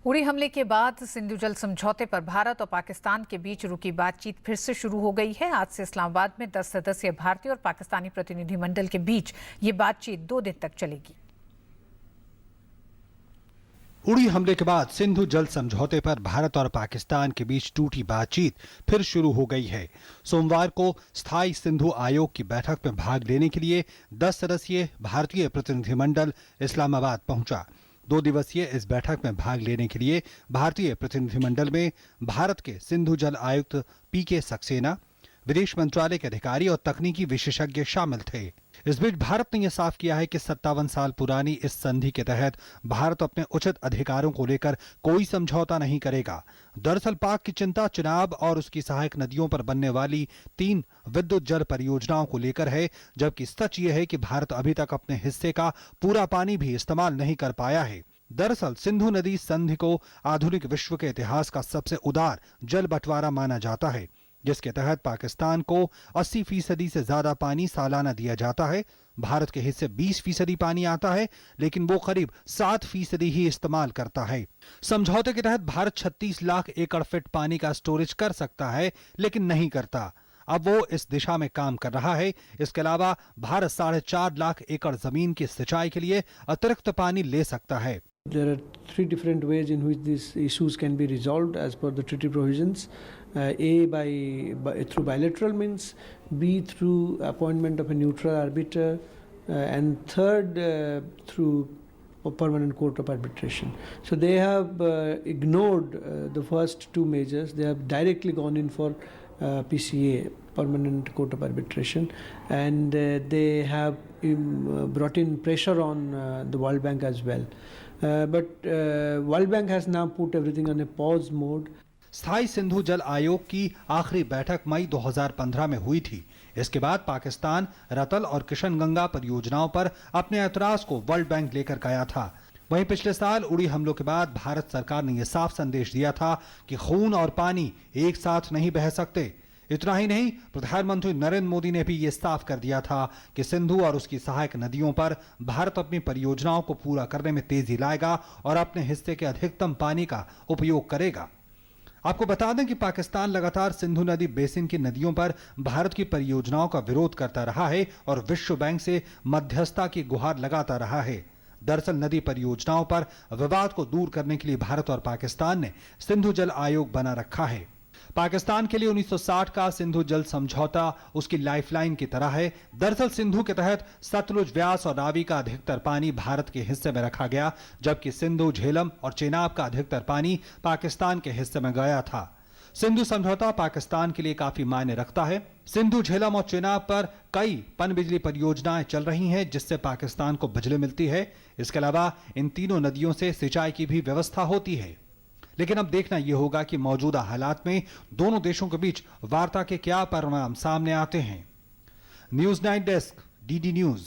उड़ी हमले के बाद सिंधु जल समझौते पर भारत और पाकिस्तान के बीच रुकी बातचीत फिर से शुरू हो गई है। आज से इस्लामाबाद में 10 सदस्यीय भारतीय और पाकिस्तानी प्रतिनिधिमंडल के बीच ये बातचीत 2 दिन तक चलेगी। उड़ी हमले के बाद सिंधु जल समझौते पर भारत और पाकिस्तान के बीच टूटी बातचीत फिर शुरू हो गई है। सोमवार को स्थायी सिंधु आयोग की बैठक में भाग लेने के लिए 10 सदस्यीय भारतीय प्रतिनिधिमंडल इस्लामाबाद पहुंचा। 2 दिवसीय इस बैठक में भाग लेने के लिए भारतीय प्रतिनिधिमंडल में भारत के सिंधु जल आयुक्त पीके सक्सेना, विदेश मंत्रालय के अधिकारी और तकनीकी विशेषज्ञ शामिल थे। इस बीच भारत ने यह साफ किया है कि 57 साल पुरानी इस संधि के तहत भारत अपने उचित अधिकारों को लेकर कोई समझौता नहीं करेगा। दरअसल पाक की चिंता चिनाब और उसकी सहायक नदियों पर बनने वाली 3 विद्युत जल परियोजनाओं को लेकर है, जबकि सच ये है कि भारत अभी तक अपने हिस्से का पूरा पानी भी इस्तेमाल नहीं कर पाया है। दरअसल सिंधु नदी संधि को आधुनिक विश्व के इतिहास का सबसे उदार जल बंटवारा माना जाता है, जिसके तहत पाकिस्तान को 80% से ज्यादा पानी सालाना दिया जाता है। भारत के हिस्से 20% पानी आता है, लेकिन वो करीब 7% ही इस्तेमाल करता है। समझौते के तहत भारत 36 लाख एकड़ फीट पानी का स्टोरेज कर सकता है, लेकिन नहीं करता। अब वो इस दिशा में काम कर रहा है। इसके अलावा भारत 4.5 लाख एकड़ जमीन की सिंचाई के लिए अतिरिक्त पानी ले सकता है। There are 3 different ways in which these issues can be resolved as per the treaty provisions. A, through bilateral means, B, through appointment of a neutral arbiter, and third, through a permanent court of arbitration. So they have ignored the first 2 measures. They have directly gone in for PCA, permanent court of arbitration, and they have brought in pressure on the World Bank as well. But World Bank has now put everything on a pause mode. स्थायी सिंधु जल आयोग की आखिरी बैठक मई 2015 में हुई थी। इसके बाद पाकिस्तान रतल और किशनगंगा परियोजनाओं पर अपने ऐतराज को वर्ल्ड बैंक लेकर गया था। वहीं पिछले साल उड़ी हमलों के बाद भारत सरकार ने यह साफ संदेश दिया था कि खून और पानी एक साथ नहीं बह सकते। इतना ही नहीं, प्रधानमंत्री नरेंद्र मोदी ने भी ये साफ कर दिया था कि सिंधु और उसकी सहायक नदियों पर भारत अपनी परियोजनाओं को पूरा करने में तेजी लाएगा और अपने हिस्से के अधिकतम पानी का उपयोग करेगा। आपको बता दें कि पाकिस्तान लगातार सिंधु नदी बेसिन की नदियों पर भारत की परियोजनाओं का विरोध करता रहा है और विश्व बैंक से मध्यस्थता की गुहार लगाता रहा है। दरअसल नदी परियोजनाओं पर विवाद को दूर करने के लिए भारत और पाकिस्तान ने सिंधु जल आयोग बना रखा है। पाकिस्तान के लिए 1960 का सिंधु जल समझौता उसकी लाइफलाइन की तरह है। दरअसल सिंधु के तहत सतलुज, व्यास और रावी का अधिकतर पानी भारत के हिस्से में रखा गया, जबकि सिंधु, झेलम और चेनाब का अधिकतर पानी पाकिस्तान के हिस्से में गया था। सिंधु समझौता पाकिस्तान के लिए काफी मायने रखता है। सिंधु, झेलम और चेनाब पर कई पनबिजली परियोजनाएं चल रही हैं, जिससे पाकिस्तान को बिजली मिलती है। इसके अलावा इन तीनों नदियों से सिंचाई की भी व्यवस्था होती है। लेकिन अब देखना यह होगा कि मौजूदा हालात में दोनों देशों के बीच वार्ता के क्या परिणाम सामने आते हैं। News 9 desk, DD news.